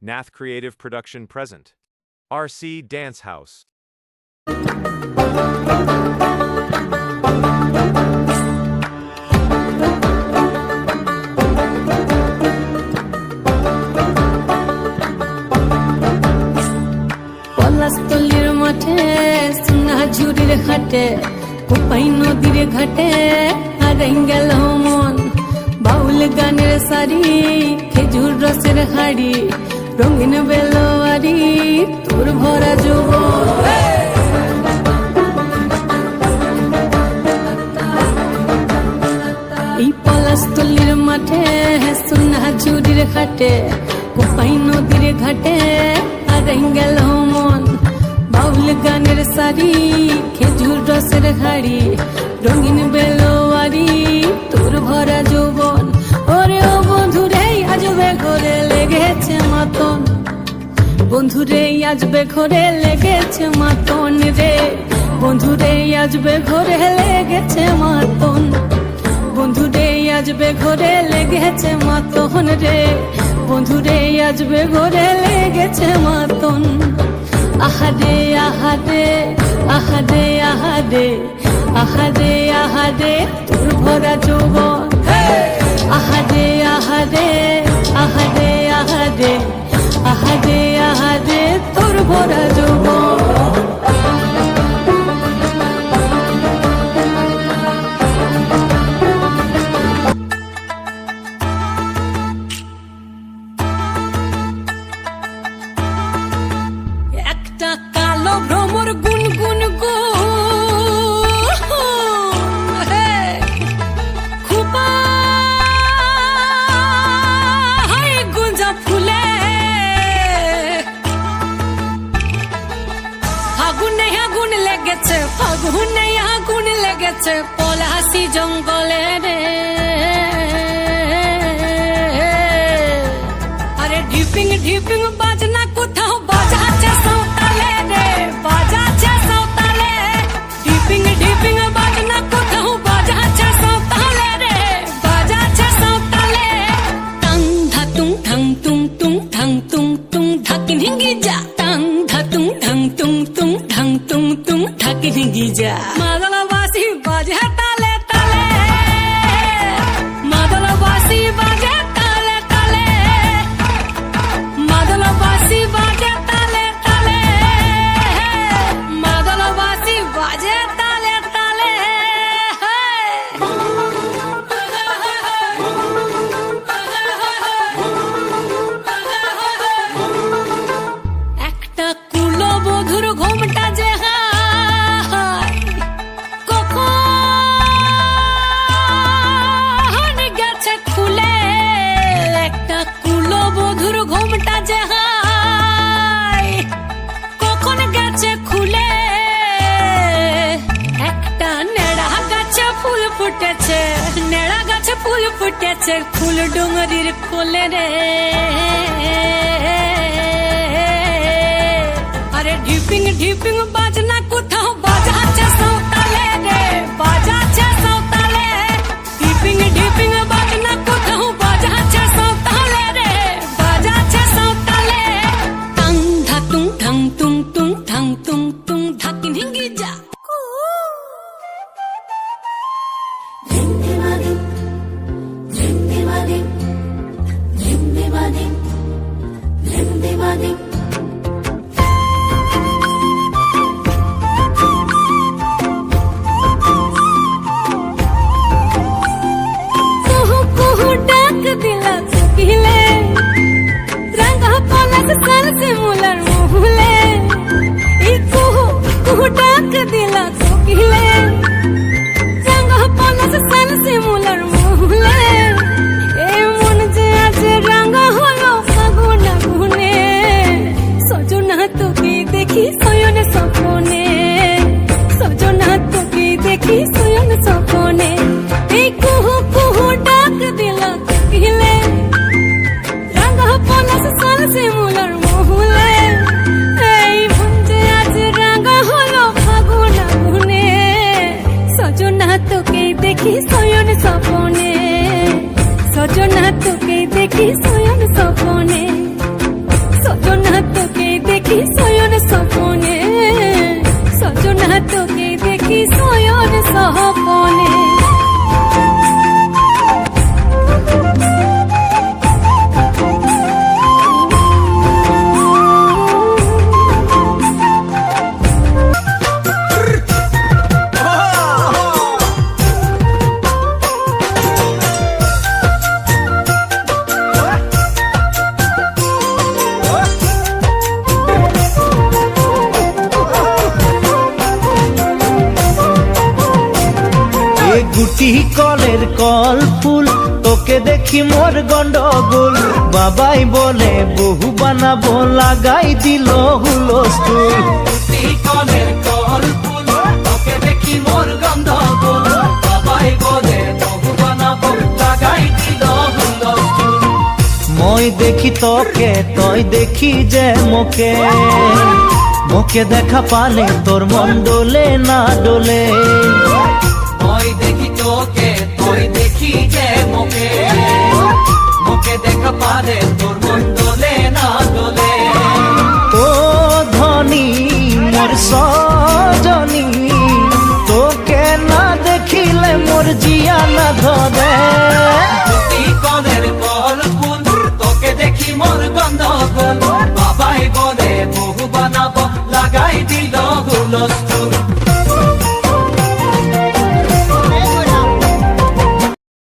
Nath Creative Production present. RC Dance House. পলাশতলির মাঠে সোনা ঝুরির ঘাটে কোপাই নদীর ঘাটে হারাই গেল মন বাউল গানের শাড়ি খেজুর রসের হাড়ি রঙিন বেলোয়ারি তোর ভরা যৌবন এই পলাশতলির মাঠে সোনা ঝুরির ঘাটে কোপাই নদীর ঘাটে হারাই গেল মন বাউল গানের শাড়ি খেজুর রসের হাড়ি রঙিন বেলোয়ারি তোর ভরা যৌবন ওরে ও বন্ধুরে আজবে ঘরে লেগেছে মাতন বন্ধুরে আজবে ঘরে লেগেছে মাতন রে বন্ধুরে আজবে ঘরে লেগেছে মাতন বন্ধুরে আজবে ঘরে লেগেছে মাতন রে বন্ধুরে আজবে ঘরে লেগেছে মাতন আহারে আহারে আহারে আহারে আহারে আহারে তোর ভরা যৌবন আহারে আহারে আহারে আহারে আহারে আহারে তোর ভরা যৌবন একটা কালো ভ্রমর গুনগুন গো খুপা হায় গুঞ্জা ফুলে আগুন লেগেছে ফাগুনে আগুন লেগেছে পলাশি জঙ্গলে রে আরে ঢিপিং ঢিপিং বাজনা কোথাও বাজাচ্ছে সাঁওতালে রে বাজাচ্ছে সাঁওতালে ঢিপিং ঢিপিং বাজনা কোথাও বাজাচ্ছে সাঁওতালে রে বাজাচ্ছে সাঁওতালে টাং ধাতুং ঠাং তুং তুং ঠাং তুং তুং ধাকিন হিঙ্গি যা টাং ধাতুং ঠাং তুং তুং ঠাং তুং তুং ধাকিন হিঙ্গি যা মাদলবাসী বাজে তালে তালে মাদলবাসী বাজে তালে তালে মাদলবাসী বাজে তালে তালে মাদলবাসী বাজে তালে তালে একটা কুলবধূর ঘোমটা যে হায় কখন গেছে খুলে একটা কুলবধূর ঘোমটা যে হায় কখন গেছে খুলে একটা নেড়া গাছে ফুল ফুটেছে নেড়া গাছে ফুল ফুটেছে ফুল ডুঙরির কোলে রে আরে ঢিপিং ঢিপিং বাজনা কোথাও বাজাচ্ছে সাঁওতালে রে বাজাচ্ছে সাঁওতালে ঢিপিং ঢিপিং বাজনা কোথাও বাজাচ্ছে সাঁওতালে রে বাজাচ্ছে সাঁওতালে টাং ধাতুং ঠাং তুং তুং ঠাং তুং তুং ধাকিন হিঙ্গি যা কুহু কুহু ডাক দিলা কোকিলে রঙা পলাশ সাল সিমুলার মুহলে এই কুহু কুহু ডাক দিলা কোকিলে রঙা পলাশ সাল সিমুলার মুহলে এ মন যে আজ রঙা হলো ফাগুন আগুনে গোপনে। গুটি কলের কল ফুল তোকে দেখি মোর গন্ডগোল বাবাই বলে বহু বানাবো লাগাই দিল হুলস্থুল গুটি কলের কল ফুল তোকে দেখি মোর গন্ডগোল বাবাই বলে বহু বানাবো লাগাই দিল হুলস্থুল মই দেখি তোকে তই দেখি যে মোকে মোকে দেখা পালে তোর মন ডোলে না ডোলে মই দেখি তোকে তুই দেখি যে মোকে মোকে দেখা পারে তোর মন দোলে না দোলে ও ধনী মোর সজনী তোকে না দেখিলে মোর জিয়া না ধরে দুটি কলের কল ফুল তোকে দেখি মোর গন্ধ গোল বাবাই বলে বহু বানাবো লাগাই দিল হুলস্থুল